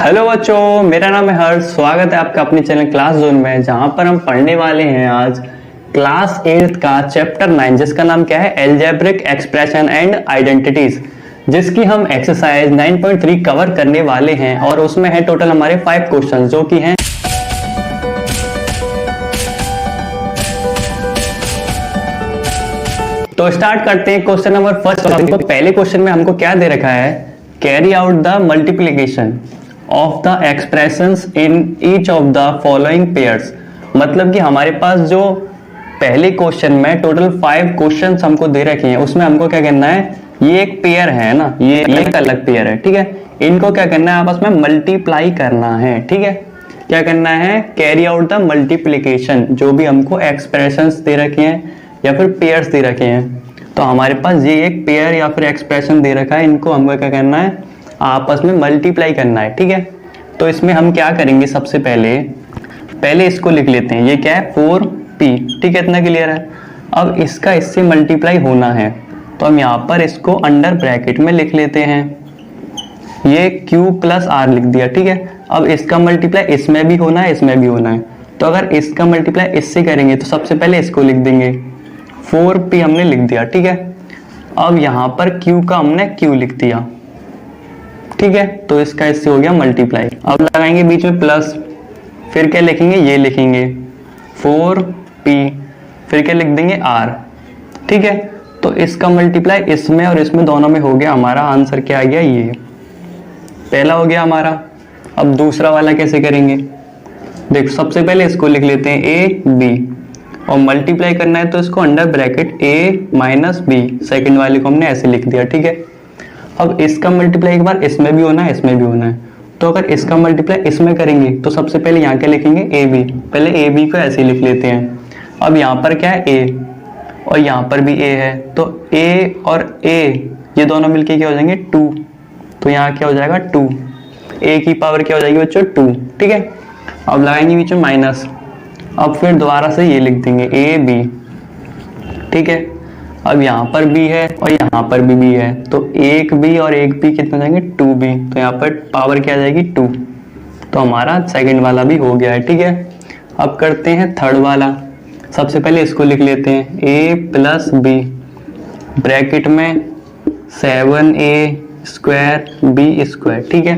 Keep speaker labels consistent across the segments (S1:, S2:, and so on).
S1: Hello बच्चों, मेरा नाम है हर्ष। स्वागत है आपका अपने चैनल क्लास जोन में, जहां पर हम पढ़ने वाले हैं आज क्लास 8 का चैप्टर 9, जिसका नाम क्या है, एल्जेब्रिक एक्सप्रेशन एंड आइडेंटिटीज, जिसकी हम एक्सरसाइज 9.3 कवर करने वाले हैं। और उसमें है टोटल हमारे 5 क्वेश्चन, जो कि हैं तो स्टार्ट करते हैं क्वेश्चन नंबर फर्स्ट। तो पहले क्वेश्चन में हमको क्या दे रखा है, carry out the multiplication of the expressions in each of the following pairs. मतलब कि हमारे पास जो पहले क्वेश्चन में टोटल 5 क्वेश्चंस हमको दे रखे हैं, उसमें हमको क्या करना है, ये एक पेयर है ना, ये एक अलग पेयर है, ठीक है। इनको क्या करना है, आपस में मल्टीप्लाई करना है, ठीक है। क्या करना है, कैरी आउट द मल्टीप्लीकेशन, जो भी हमको एक्सप्रेशंस दे रखे हैं या फिर पेयर्स दे रखे हैं। तो हमारे पास ये एक पेयर या फिर एक्सप्रेशन दे रखा है, इनको हमको क्या करना है, आपस में मल्टीप्लाई करना है, ठीक है। तो इसमें हम क्या करेंगे, सबसे पहले इसको लिख लेते हैं। ये क्या है, 4p, ठीक है, इतना क्लियर है। अब इसका इससे मल्टीप्लाई होना है, तो हम यहाँ पर इसको अंडर ब्रैकेट में लिख लेते हैं। ये q प्लस r लिख दिया, ठीक है। अब इसका मल्टीप्लाई इसमें भी होना है, इसमें भी होना है। तो अगर इसका मल्टीप्लाई इससे करेंगे तो सबसे पहले इसको लिख देंगे, 4p हमने लिख दिया, ठीक है। अब यहाँ पर q का हमने q लिख दिया, ठीक है। तो इसका इससे हो गया मल्टीप्लाई। अब लगाएंगे बीच में प्लस, फिर क्या लिखेंगे, ये लिखेंगे 4p, फिर क्या लिख देंगे r, ठीक है। तो इसका मल्टीप्लाई इसमें और इसमें दोनों में हो गया। हमारा आंसर क्या आ गया, ये पहला हो गया हमारा। अब दूसरा वाला कैसे करेंगे, देखो सबसे पहले इसको लिख लेते हैं a b, और मल्टीप्लाई करना है तो इसको under bracket a minus b, second वाले को हमने ऐसे लिख दिया, ठीक है। अब इसका मल्टीप्लाई एक बार इसमें भी होना है, इसमें भी होना है। तो अगर इसका मल्टीप्लाई इसमें करेंगे तो सबसे पहले यहाँ क्या लिखेंगे, ए बी, पहले ए बी को ऐसे लिख लेते हैं। अब यहाँ पर क्या है, ए, और यहाँ पर भी ए है, तो ए और ए ये दोनों मिलके क्या हो जाएंगे, 2। तो यहाँ क्या हो जाएगा, 2, ए की पावर क्या हो जाएगी बच्चों, 2, ठीक है। अब लगाएंगे बीच में माइनस, अब फिर दोबारा से ये लिख देंगे ए बी, ठीक है। अब यहाँ पर b है और यहाँ पर भी b है, तो एक b और एक b कितना जाएंगे, 2b। तो यहाँ पर पावर क्या आ जाएगी, 2। तो हमारा सेकंड वाला भी हो गया है, ठीक है। अब करते हैं थर्ड वाला। सबसे पहले इसको लिख लेते हैं, a प्लस बी, ब्रैकेट में 7a स्क्वायर b स्क्वायर, ठीक है।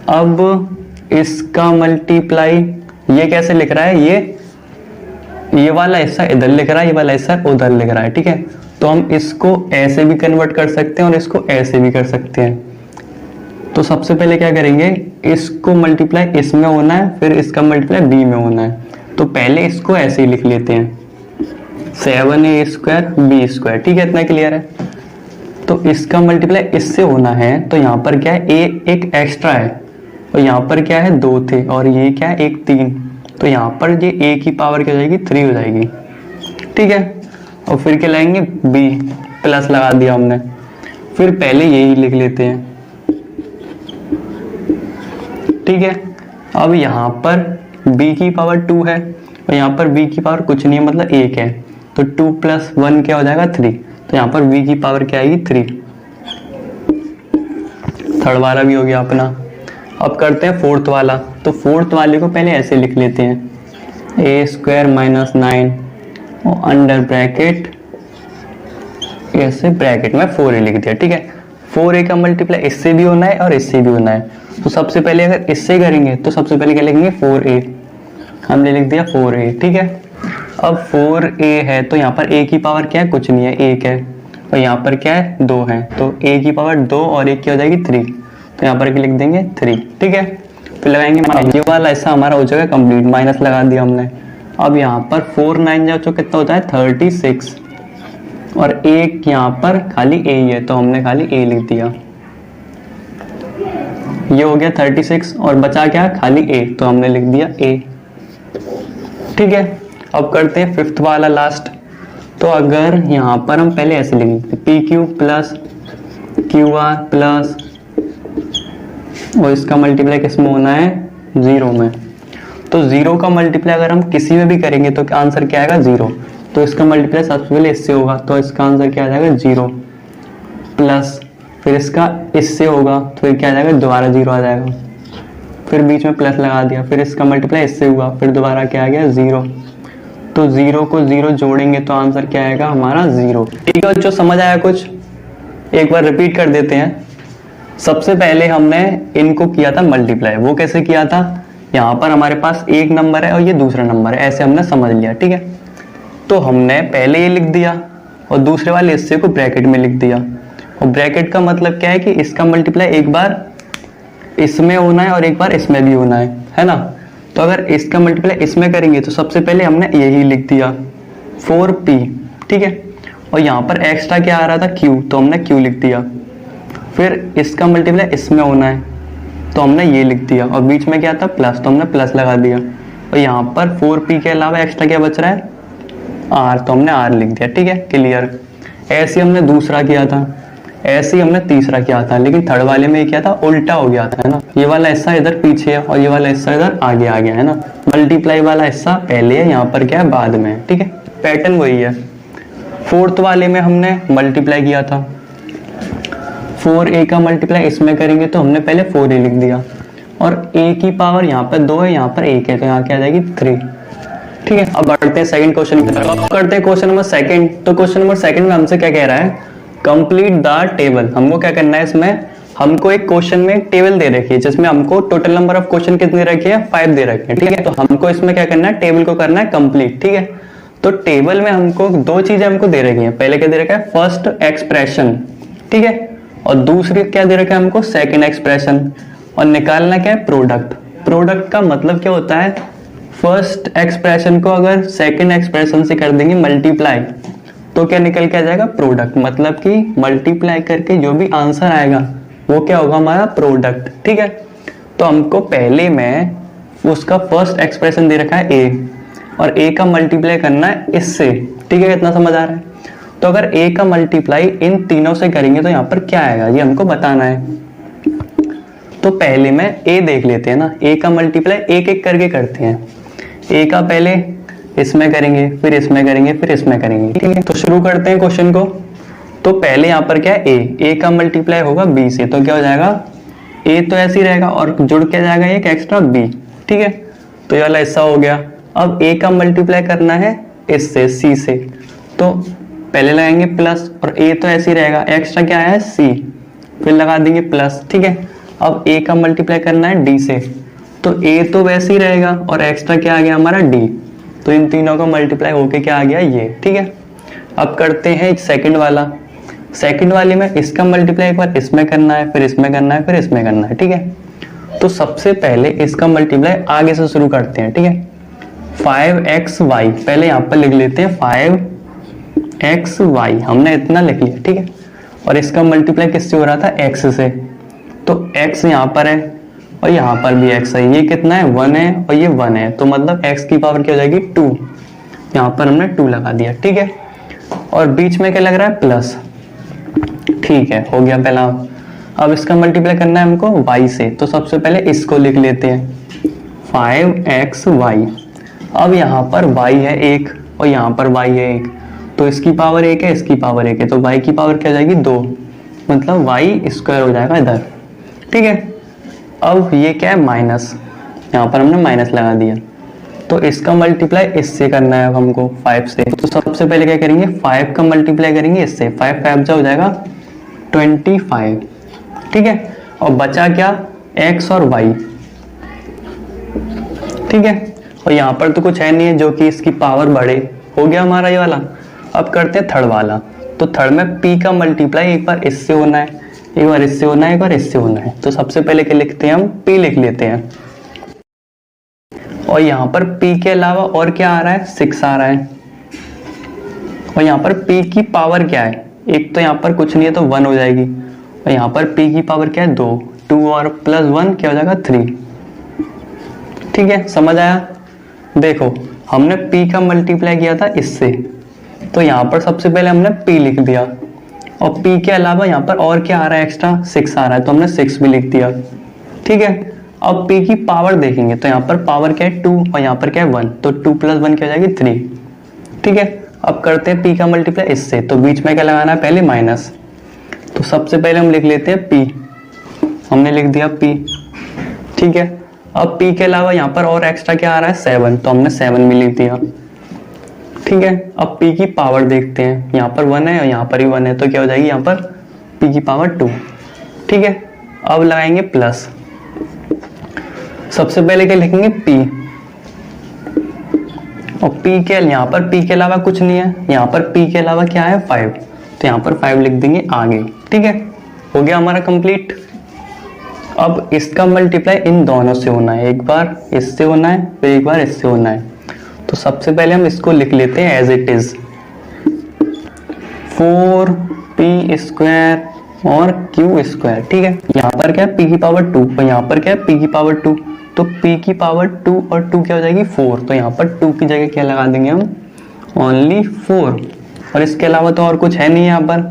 S1: अब इसका मल्टीप्लाई ये कैसे लिख रहा है, ये वाला हिस्सा इधर लिख रहा है, ये वाला हिस्सा उधर लिख रहा है, ठीक है। तो हम इसको ऐसे भी कन्वर्ट कर सकते हैं और इसको ऐसे भी कर सकते हैं। तो सबसे पहले क्या करेंगे, इसको मल्टीप्लाई इसमें होना है, फिर इसका मल्टीप्लाई बी में होना है। तो पहले इसको ऐसे ही लिख लेते हैं, 7a स्क्वायर b स्क्वायर, ठीक है, इतना क्लियर है। तो इसका मल्टीप्लाई इससे होना है, तो यहाँ पर क्या है, a एक एक्स्ट्रा है, और यहाँ पर क्या है, 2 थे, और ये क्या है, एक 3। तो यहाँ पर ये a की पावर क्या हो जाएगी, 3 हो जाएगी, ठीक है। और फिर क्या लाएंगे, b प्लस लगा दिया हमने, फिर पहले यही लिख लेते हैं, ठीक है। अब यहाँ पर b की पावर 2 है और यहाँ पर b की पावर कुछ नहीं है, मतलब 1 है। तो 2 प्लस 1 क्या हो जाएगा, 3। तो यहाँ पर b की पावर क्या आएगी, 3। थर्ड वाला भी हो गया अपना। अब करते हैं फोर्थ वाला। तो फोर्थ वाले को पहले ऐसे लिख लेते हैं, a स्क्वायर माइनस 9 और अंडर ब्रैकेट ऐसे ब्रैकेट में 4a लिख दिया, ठीक है। 4a का मल्टीप्लाई इससे भी होना है और इससे भी होना है। तो सबसे पहले अगर इससे करेंगे तो सबसे पहले क्या लिखेंगे, 4a, हमने लिख दिया 4a, ठीक है। अब 4a है तो यहाँ पर a की पावर क्या है, कुछ नहीं है, 1 है, और यहाँ पर क्या है, 2 है। तो a की पावर 2 और 1 क्या हो जाएगी, 3। तो यहाँ पर लिख देंगे 3, ठीक है। फिर लगाएंगे माइनस, ये वाला ऐसा हमारा हो जाएगा कंप्लीट, माइनस लगा दिया हमने। अब यहाँ पर 4 9 जाओ तो कितना होता है, 36, और एक यहाँ पर खाली a ही है, तो हमने खाली a लिख दिया। ये हो गया 36 और बचा क्या, खाली a, तो हमने लिख दिया a, ठीक है। अब करते हैं फिफ्थ वाला लास्ट। तो अगर यहाँ पर हम पहले ऐसे लिखेंगे, P Q plus Q R plus, और इसका मल्टीप्लाई किस में होना है, 0 में। तो 0 का मल्टीप्लाई अगर हम किसी में भी करेंगे तो आंसर क्या आएगा, 0। तो इसका मल्टीप्लाई सबसे पहले इससे होगा, तो इसका आंसर क्या आ जाएगा, 0 प्लस, फिर इसका इससे होगा तो फिर क्या आ जाएगा, दोबारा 0 आ जाएगा। फिर बीच में प्लस लगा दिया, फिर इसका मल्टीप्लाई इससे हुआ, फिर दोबारा क्या आ गया 0। तो 0 को 0 जोड़ेंगे तो आंसर क्या आएगा हमारा 0। ठीक है, जो समझ आया कुछ एक बार रिपीट कर देते हैं। सबसे पहले हमने इनको किया था मल्टीप्लाई, वो कैसे किया था, यहाँ पर हमारे पास एक नंबर है और ये दूसरा नंबर है, ऐसे हमने समझ लिया। ठीक है, तो हमने पहले ये लिख दिया और दूसरे वाले हिस्से को ब्रैकेट में लिख दिया। और ब्रैकेट का मतलब क्या है कि इसका मल्टीप्लाई एक बार इसमें होना है और एक बार इसमें भी होना है ना। तो अगर इसका मल्टीप्लाई इसमें करेंगे तो सबसे पहले हमने यही लिख दिया 4p। ठीक है, और यहाँ पर एक्स्ट्रा क्या आ रहा था q, तो हमने q लिख दिया। फिर इसका मल्टीप्लाई इसमें होना है तो हमने ये लिख दिया, और बीच में क्या था प्लस, तो हमने प्लस लगा दिया। और यहाँ पर 4p के अलावा एक्स्ट्रा क्या बच रहा है r, तो हमने r लिख दिया। ठीक है, क्लियर। ऐसे हमने दूसरा किया था, ऐसे ही हमने तीसरा किया था, लेकिन थर्ड वाले में क्या था उल्टा हो गया था, है ना। ये वाला हिस्सा इधर पीछे है और ये वाला हिस्सा इधर आगे आ गया, है ना। मल्टीप्लाई वाला हिस्सा पहले है, यहाँ पर क्या है बाद में। ठीक है, पैटर्न वही है। फोर्थ वाले में हमने मल्टीप्लाई किया था, 4a का मल्टीप्लाई इसमें करेंगे तो हमने पहले 4a लिख दिया, और a की पावर यहाँ पर 2 है, यहाँ पर 1 है, तो यहाँ क्या आ जाएगी 3। ठीक है, अब बढ़ते हैं सेकंड क्वेश्चन की तरफ। अब करते हैं क्वेश्चन नंबर सेकंड। तो क्वेश्चन नंबर सेकंड में हमसे क्या कह रहा है, कंप्लीट द टेबल। हमको क्या करना है, इसमें हमको एक क्वेश्चन में एक टेबल दे रखी है जिसमें हमको टोटल नंबर ऑफ क्वेश्चन कितने रखे हैं 5 दे रखे हैं। ठीक है, तो हमको इसमें क्या करना है, टेबल को करना है कंप्लीट। ठीक है, तो टेबल में हमको दो चीजें हमको दे रखी हैं। पहले क्या दे रखा है फर्स्ट एक्सप्रेशन, ठीक है, और दूसरी क्या दे रखा है हमको सेकंड एक्सप्रेशन, और निकालना क्या है प्रोडक्ट। प्रोडक्ट का मतलब क्या होता है, फर्स्ट एक्सप्रेशन को अगर सेकंड एक्सप्रेशन से कर देंगे मल्टीप्लाई तो क्या निकल के आ जाएगा प्रोडक्ट। मतलब कि मल्टीप्लाई करके जो भी आंसर आएगा वो क्या होगा हमारा प्रोडक्ट। ठीक है, तो हमको पहले में उसका फर्स्ट एक्सप्रेशन दे रखा है a, और a का मल्टीप्लाई करना है इससे। ठीक है, इतना समझ आ रहा है। तो अगर a का मल्टीप्लाई इन तीनों से करेंगे तो यहाँ पर क्या आएगा ये हमको बताना है। तो पहले में a देख लेते हैं ना, a का मल्टीप्लाई एक एक करके करते हैं। a का पहले इसमें करेंगे, फिर इसमें करेंगे, फिर इसमें करेंगे। ठीक है, तो शुरू करते हैं क्वेश्चन को। तो पहले यहाँ पर क्या है a का मल्टीप्लाई होगा b से, तो क्या हो जाएगा a तो ऐसे ही रहेगा और जुड़ के जाएगा एक एक्स्ट्रा b। ठीक है, तो ये वाला हिस्सा हो गया। अब a का मल्टीप्लाई करना है इससे c से, तो पहले लगाएंगे प्लस, और a तो ऐसे ही रहेगा, एक्स्ट्रा क्या है c, फिर लगा देंगे प्लस। ठीक है, अब a का मल्टीप्लाई करना है d से, तो a तो वैसे ही रहेगा और एक्स्ट्रा क्या आ गया हमारा d, तो इन तीनों का मल्टीप्लाई होके क्या आ गया ये। ठीक है, अब करते हैं सेकंड वाला। सेकंड वाले में इसका मल्टीप्लाई एक बार इसमें करना है, फिर इसमें करना है, फिर इसमें करना है। ठीक है, तो सबसे पहले इसका मल्टीप्लाई आगे से शुरू करते हैं। ठीक है, 5xy पहले यहाँ पर लिख लेते हैं 5xy, हमने इतना लिख लिया। ठीक है, और इसका मल्टीप्लाई किससे हो रहा था x से, तो x यहाँ पर है और यहाँ पर भी x है। ये कितना है 1 है और ये 1 है, तो मतलब x की पावर क्या हो जाएगी 2। यहाँ पर हमने 2 लगा दिया। ठीक है, और बीच में क्या लग रहा है प्लस। ठीक है, हो गया पहला। अब इसका मल्टीप्लाई करना है हमको y से, तो सबसे पहले इसको लिख लेते हैं 5xy। अब यहाँ पर y है 1 और यहाँ पर y है 1, तो इसकी पावर 1 है, इसकी पावर 1 है, तो y की पावर क्या हो जाएगी 2, मतलब y स्क्वायर हो जाएगा इधर। ठीक है, अब ये क्या है माइनस, यहाँ पर हमने माइनस लगा दिया, तो इसका मल्टीप्लाई इससे करना है हमको 5 से। तो सबसे पहले क्या करेंगे 5 का मल्टीप्लाई करेंगे इससे, 5 5 हो जाएगा 25। ठीक है, और बचा क्या x और y। ठीक है, और यहाँ पर तो कुछ है नहीं है जो कि इसकी पावर बढ़े, हो गया हमारा ये वाला। अब करते हैं थर्ड वाला। तो थर्ड में p का मल्टीप्लाई एक बार इससे होना है, एक बार इससे होना है, एक बार इससे होना है। तो सबसे पहले क्या लिखते हैं हम p लिख लेते हैं, और यहाँ पर p के अलावा और क्या आ रहा है 6 आ रहा है, और यहाँ पर p की पावर क्या है, एक तो यहाँ पर कुछ नहीं है तो 1 हो जाएगी, और यहाँ पर p की पावर क्या है 2 और प्लस 1 क्या हो जाएगा 3। ठीक है, समझ आया। देखो हमने p का मल्टीप्लाई किया था इससे, तो यहाँ पर सबसे पहले हमने p लिख दिया, और p के अलावा यहाँ पर और क्या आ रहा है एक्स्ट्रा 6 आ रहा है, तो हमने 6 भी लिख दिया। ठीक है, अब p की पावर देखेंगे तो यहाँ पर पावर क्या है 2 और यहाँ पर क्या है 1, तो 2 + 1 क्या हो जाएगी 3। ठीक है, अब करते हैं p का मल्टीप्लाई इससे, तो बीच में क्या लगाना है पहले माइनस, तो सबसे पहले हम लिख लेते हैं p, हमने लिख दिया p। ठीक है, अब p के अलावा यहाँ पर और एक्स्ट्रा क्या आ रहा है 7, तो हमने 7 भी लिख दिया। ठीक है, अब p की पावर देखते हैं, यहाँ पर 1 है और यहाँ पर भी 1 है, तो क्या हो जाएगी यहाँ पर p की पावर 2। ठीक है, अब लगाएंगे प्लस। सबसे पहले क्या लिखेंगे p, और p के यहाँ पर p के अलावा कुछ नहीं है, यहाँ पर p के अलावा क्या है 5, तो यहाँ पर 5 लिख देंगे आगे। ठीक है, हो गया हमारा कंप्लीट। अब इसका मल्टीप्लाई इन दोनों से होना है, एक बार इससे होना है फिर एक बार इससे होना है। तो सबसे पहले हम इसको लिख लेते हैं एज इट इज, 4p² और q²। ठीक है, यहाँ पर क्या है p की पावर 2 और यहाँ पर क्या है p की पावर 2, तो p की पावर 2 और 2 क्या हो जाएगी 4, तो यहाँ पर 2 की जगह क्या लगा देंगे हम, ओनली 4, और इसके अलावा तो और कुछ है नहीं यहाँ पर,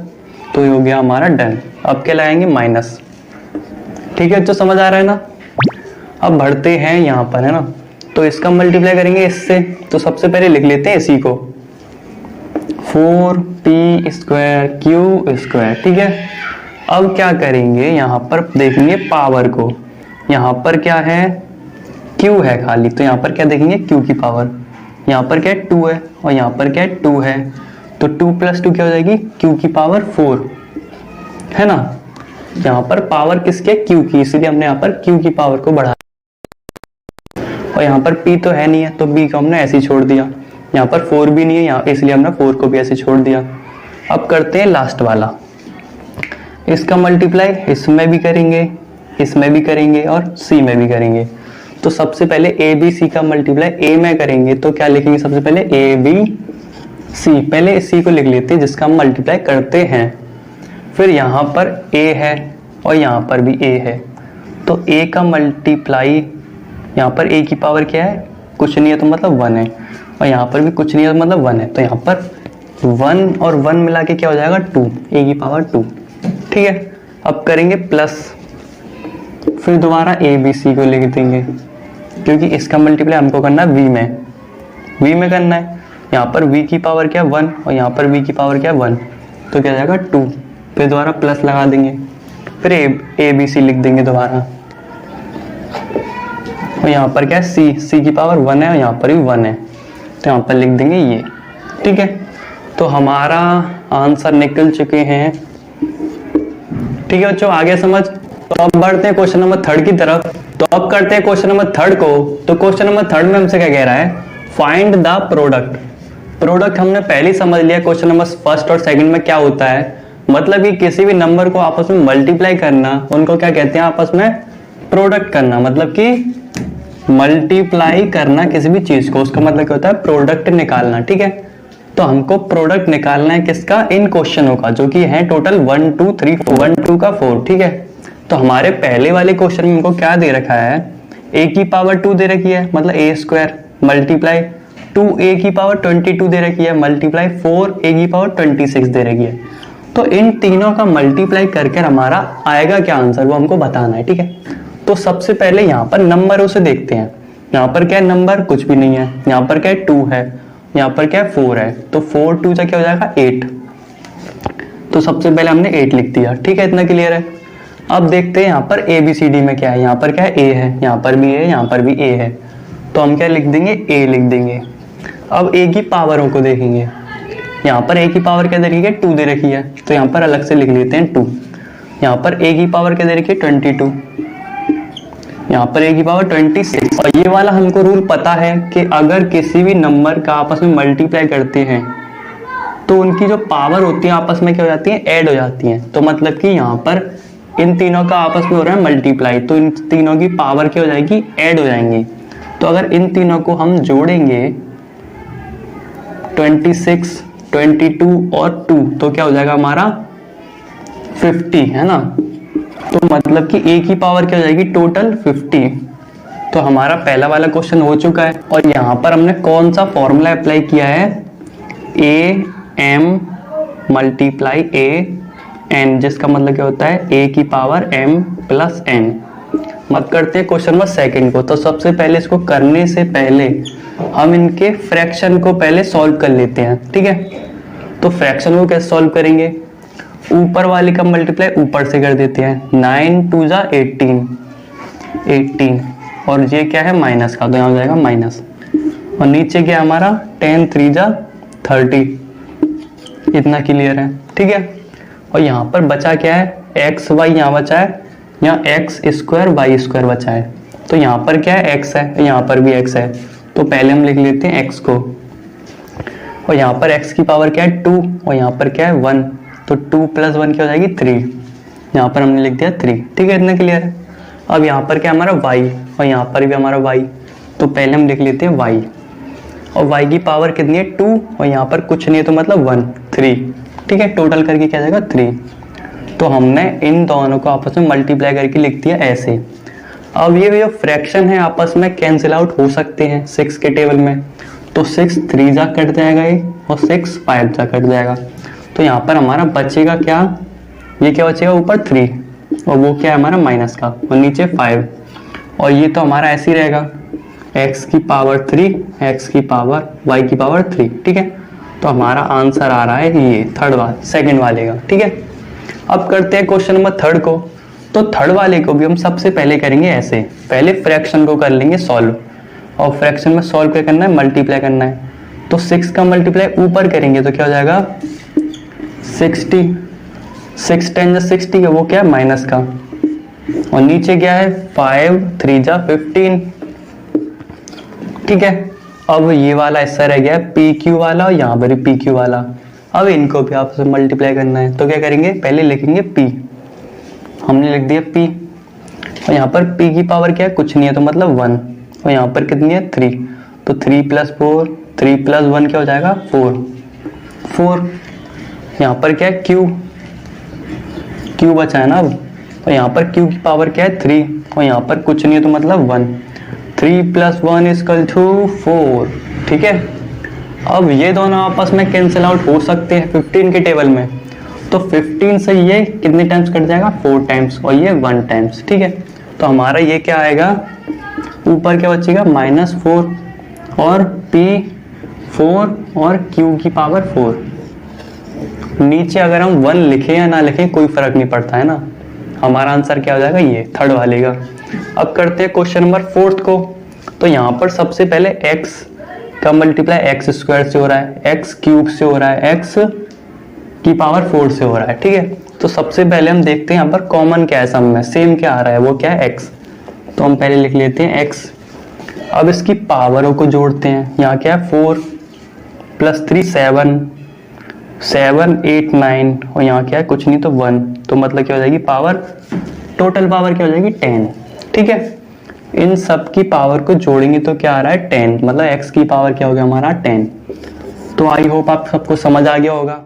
S1: तो ये हो गया हमारा डन। अब क्या लगाएंगे माइनस। ठीक है, तो समझ आ रहा है ना। अब बढ़ते हैं यहाँ पर, है ना, तो इसका मल्टीप्लाई करेंगे इससे, तो सबसे पहले लिख लेते हैं इसी को 4p² q²। ठीक है, अब क्या करेंगे, यहाँ पर देखेंगे पावर को, यहाँ पर क्या है q है खाली, तो यहाँ पर क्या देखेंगे q की पावर, यहाँ पर क्या है 2 है और यहाँ पर क्या है 2 है, तो 2 + 2 क्या हो जाएगी q की पावर 4, है ना। यहाँ पर पावर किसके q की, इसलिए हमने यहाँ पर q की पावर को बढ़ाया, और यहाँ पर p तो है नहीं है तो b को हमने ऐसे ही छोड़ दिया, यहाँ पर 4 भी नहीं है यहाँ, इसलिए हमने 4 को भी ऐसे छोड़ दिया। अब करते हैं लास्ट वाला, इसका मल्टीप्लाई इसमें भी करेंगे, इसमें भी करेंगे और c में भी करेंगे। तो सबसे पहले a b c का मल्टीप्लाई a में करेंगे, तो क्या लिखेंगे सबसे पहले a b c, पहले c को लिख लेते हैं जिसका हम मल्टीप्लाई करते हैं, फिर यहाँ पर a है और यहाँ पर भी a है, तो a का मल्टीप्लाई, यहाँ पर a की पावर क्या है कुछ नहीं है तो मतलब 1 है, और यहाँ पर भी कुछ नहीं है तो मतलब 1 है, तो यहाँ पर 1 और 1 मिला के क्या हो जाएगा 2, a की पावर 2। ठीक है, अब करेंगे प्लस, फिर दोबारा a b c को लिख देंगे, क्योंकि इसका मल्टीप्लाई हमको करना है v में करना है। यहाँ पर v की पावर क्या 1 और यहाँ पर v की पावर क्या 1, तो क्या हो जाएगा 2, फिर दोबारा प्लस लगा देंगे, फिर a b c लिख देंगे दोबारा, और यहाँ पर क्या है c की पावर 1 है और यहाँ पर भी 1 है, तो यहाँ पर लिख देंगे ये। ठीक है, तो हमारा आंसर निकल चुके हैं। ठीक है बच्चों, आगे समझ। तो अब बढ़ते हैं क्वेश्चन नंबर 3 की तरफ। तो अब करते हैं क्वेश्चन नंबर 3 को। तो क्वेश्चन नंबर 3 में हमसे क्या कह रहा है, फाइंड द प्रोडक्ट। प्रोडक्ट हमने पहले ही समझ लिया क्वेश्चन नंबर 1 और 2 में क्या होता है, मतलब कि किसी भी नंबर को आपस में मल्टीप्लाई करना, उनको क्या कहते हैं आपस में प्रोडक्ट करना, मतलब कि मल्टीप्लाई करना किसी भी चीज को, उसका मतलब क्या होता है प्रोडक्ट निकालना। ठीक है, तो हमको प्रोडक्ट निकालना है किसका, इन क्वेश्चनों का, जो कि है टोटल 1 2 3 4 1 2 का 4। ठीक है, तो हमारे पहले वाले क्वेश्चन में हमको क्या दे रखा है, a की पावर 2 दे रखी है, मतलब a² मल्टीप्लाई 2a की पावर 22 दे रखी है, मल्टीप्लाई 4a की पावर 26 दे रखी है। तो इन तीनों का मल्टीप्लाई करके हमारा आएगा क्या आंसर, वो हमको बताना है। ठीक है, तो सबसे पहले यहाँ पर नंबरों से देखते हैं। यहाँ पर क्या है नंबर, कुछ भी नहीं है, यहाँ पर क्या है 2 है, यहाँ पर क्या है 4 है, तो 4 2 क्या हो जाएगा 8, तो सबसे पहले हमने 8 लिख दिया। ठीक है, इतना क्लियर है। अब देखते हैं यहाँ पर ABCD में क्या है, यहाँ पर क्या है A है, यहाँ पर भी A है, यहाँ पर भी A है, तो हम क्या लिख देंगे A लिख देंगे। अब A की पावरों को देखेंगे, यहाँ पर A की पावर क्या दे रखी है 2 दे रखी है, तो यहाँ पर अलग से लिख लेते हैं 2। यहाँ पर A की पावर क्या दे रखी है 22, यहाँ पर A की पावर 26। और ये वाला हमको रूल पता है कि अगर किसी भी नंबर का आपस में मल्टीप्लाई करते हैं तो उनकी जो पावर होती है आपस में क्या हो जाती है, ऐड हो जाती है। तो मतलब कि यहाँ पर इन तीनों का आपस में हो रहा है मल्टीप्लाई, तो इन तीनों की पावर क्या हो जाएगी, ऐड हो जाएंगी। तो अगर इन तीनों को हम जोड़ेंगे 26 22 और 2, तो क्या हो जाएगा हमारा 50, है ना। तो मतलब कि a की पावर क्या हो जाएगी टोटल 50। तो हमारा पहला वाला क्वेश्चन हो चुका है। और यहाँ पर हमने कौन सा फॉर्मूला अप्लाई किया है, am मल्टीप्लाई an, जिसका मतलब क्या होता है a की पावर m प्लस n। मत करते हैं क्वेश्चन नंबर 2 को। तो सबसे पहले इसको करने से पहले हम इनके फ्रैक्शन को पहले सॉल्व कर लेते हैं। ठीक है, तो फ्रैक्शन को कैसे सॉल्व करेंगे, ऊपर वाले का मल्टीप्लाई ऊपर से कर देते हैं, 9 2 जा 18, और ये क्या है माइनस का, तो यहाँ हो जाएगा माइनस। और नीचे क्या हमारा 10 3 जा 30, इतना क्लियर है, ठीक है। और यहाँ पर बचा क्या है, एक्स वाई यहाँ बचा है, यहाँ एक्स स्क्वायर वाई स्क्वायर बचा है। तो यहाँ पर क्या है एक्स है, यहाँ पर भी एक्स है, तो पहले हम लिख लेते हैं एक्स को। और यहाँ पर एक्स की पावर क्या है 2, और यहाँ पर क्या है 1, तो 2 + 1 क्या हो जाएगी 3, यहाँ पर हमने लिख दिया 3, ठीक है, इतना क्लियर है। अब यहाँ पर क्या हमारा y, और यहाँ पर भी हमारा y, तो पहले हम लिख लेते हैं y। और y की पावर कितनी है 2, और यहाँ पर कुछ नहीं है तो मतलब 1 3, ठीक है, टोटल करके क्या जाएगा 3। तो हमने इन दोनों को आपस में मल्टीप्लाई करके लिख दिया ऐसे। अब ये जो फ्रैक्शन है आपस में कैंसिल आउट हो सकते हैं 6 के टेबल में, तो 6 3 जा कट जाएगा ये, और 6 5 जा कट जाएगा। तो यहाँ पर हमारा बचेगा क्या, ये क्या बचेगा ऊपर 3, और वो क्या है हमारा माइनस का, और नीचे 5, और ये तो हमारा ऐसे ही रहेगा x की पावर 3 x की पावर y की पावर 3, ठीक है। तो हमारा आंसर आ रहा है ये सेकंड वाले का, ठीक है। अब करते हैं क्वेश्चन नंबर 3 को। तो थर्ड वाले को भी हम सबसे पहले करेंगे ऐसे, पहले फ्रैक्शन को कर लेंगे सॉल्व, और फ्रैक्शन में सॉल्व क्या करना है, मल्टीप्लाई करना है। तो 6 का मल्टीप्लाई ऊपर करेंगे तो क्या हो जाएगा 60, 6 10 60 का वो क्या है माइनस का, और नीचे क्या है 5 3 जा 15, ठीक है। अब ये वाला हिस्सा रह गया पी क्यू वाला, और यहाँ पर पी क्यू वाला। अब इनको भी आपसे मल्टीप्लाई करना है, तो क्या करेंगे, पहले लिखेंगे p, हमने लिख दिया p, और यहाँ पर p की पावर क्या है कुछ नहीं है तो मतलब 1, और यहाँ पर कितनी है 3, तो 3 + 4 3 + 1 क्या हो जाएगा 4 4। यहाँ पर क्या है q बचा है ना अब, और यहाँ पर q की पावर क्या है 3, और यहाँ पर कुछ नहीं है तो मतलब 1, 3 + 1 = 4, ठीक है। अब ये दोनों आपस में कैंसिल आउट हो सकते हैं 15 के टेबल में, तो 15 से ये कितने टाइम्स कट जाएगा 4 टाइम्स, और ये 1 टाइम्स, ठीक है। तो हमारा ये क्या आएगा, ऊपर क्या बचेगा -4, और p 4 और q की पावर 4। नीचे अगर हम 1 लिखें या ना लिखें कोई फर्क नहीं पड़ता है ना, हमारा आंसर क्या हो जाएगा ये थर्ड वाले का। अब करते हैं क्वेश्चन नंबर 4 को। तो यहाँ पर सबसे पहले x का मल्टीप्लाई x स्क्वायर से हो रहा है, x क्यूब से हो रहा है, x की पावर 4 से हो रहा है, ठीक है। तो सबसे पहले हम देखते हैं यहाँ पर कॉमन क्या है, सब में सेम क्या आ रहा है, वो क्या है x। तो हम पहले लिख लेते हैं x। अब इसकी पावरों को जोड़ते हैं, यहाँ क्या है 4 + 3 7 7 8 9, और यहाँ क्या है कुछ नहीं तो 1, तो मतलब क्या हो जाएगी पावर, टोटल पावर क्या हो जाएगी 10, ठीक है। इन सब की पावर को जोड़ेंगे तो क्या आ रहा है 10, मतलब x की पावर क्या हो गया हमारा 10। तो आई होप आप सबको समझ आ गया होगा।